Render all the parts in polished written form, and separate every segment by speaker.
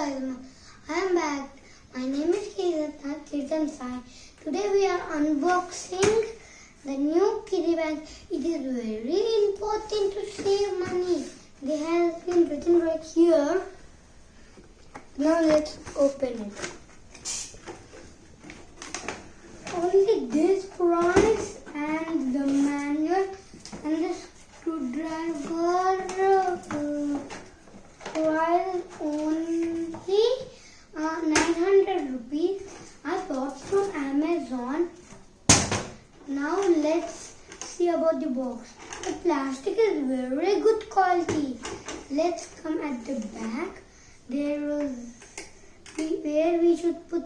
Speaker 1: guys, I am back. My name is Kirtan Sai. Today we are unboxing the new kitty bag. It is very important to save money. They have been written right here. Now let's open it. Only this price and the manual and the screwdriver price only 900 rupees. I bought from Amazon. Now let's see about the box. The plastic is very good quality. Let's come at the back. There is where we should put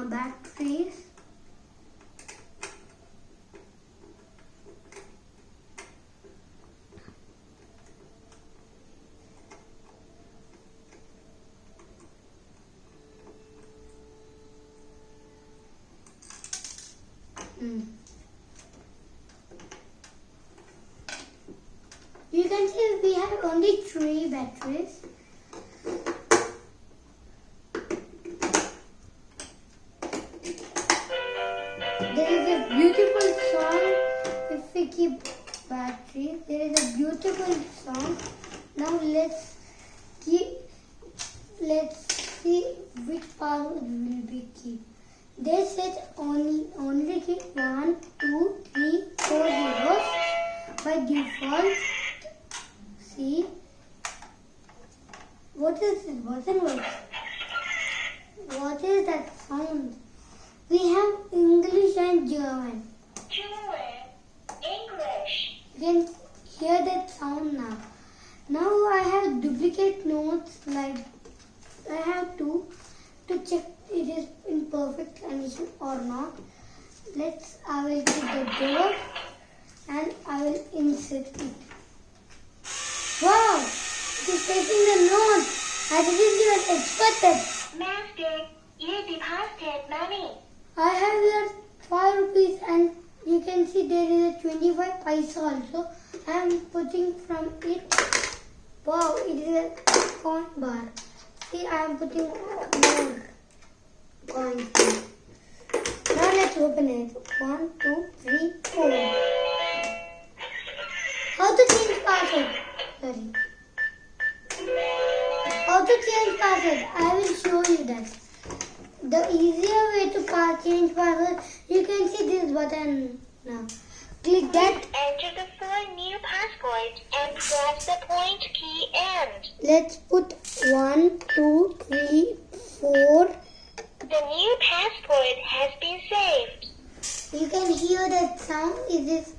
Speaker 1: batteries. You can see we have only 3 batteries. There is a beautiful song if we keep batteries. There is a beautiful song. Now let's see which password will we keep. They said only keep 1, 2, 3, 4 zeros by default. See, what is this button works? What is that sound? We have English and German.
Speaker 2: English.
Speaker 1: You can hear that sound now. Now I have duplicate notes, like I have to check it is in perfect condition or not. I will get the door and I will insert it. Wow! It is taking the note. I didn't even expect it.
Speaker 2: Master, you deposited money.
Speaker 1: I have here 5 rupees and you can see there is a 25 paisa also. I am putting from it. Wow, it is a coin bar. See, I am putting more coins here. Now let's open it. 1, 2, 3, 4. How to change password? Sorry. How to change password? I will show you that. The easier way to change password, you can see this button now. Click that.
Speaker 2: Enter the 4 new passwords and press the point key and.
Speaker 1: Let's put 1, 2, 3, 4.
Speaker 2: The new password has been saved.
Speaker 1: You can hear that sound. It is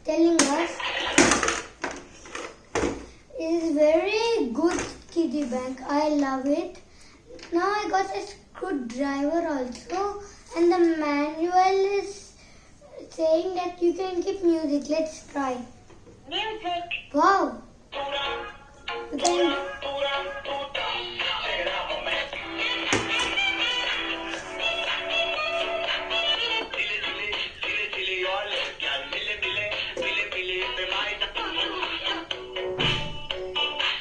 Speaker 1: telling us. It is very good kitty bank. I love it. Now I got a screwdriver also, and the manual is saying that you can keep music. Let's try.
Speaker 2: Music.
Speaker 1: Wow. You can.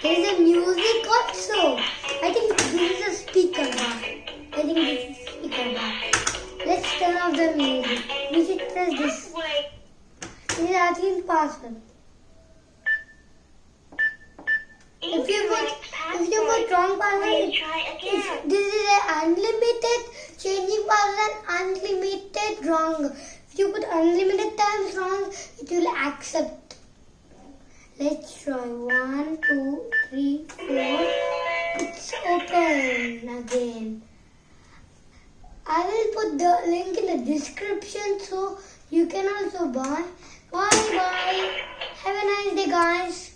Speaker 1: There is a music also. I think this is a speaker bar. Let's turn off the music. We should press this. It is asking password. If you put wrong password, this is an unlimited changing password and unlimited wrong. If you put unlimited times wrong, it will accept. Let's try 1, 2, 3, 4. It's open again. I will put the link in the description so you can also buy. Bye bye. Have a nice day, guys.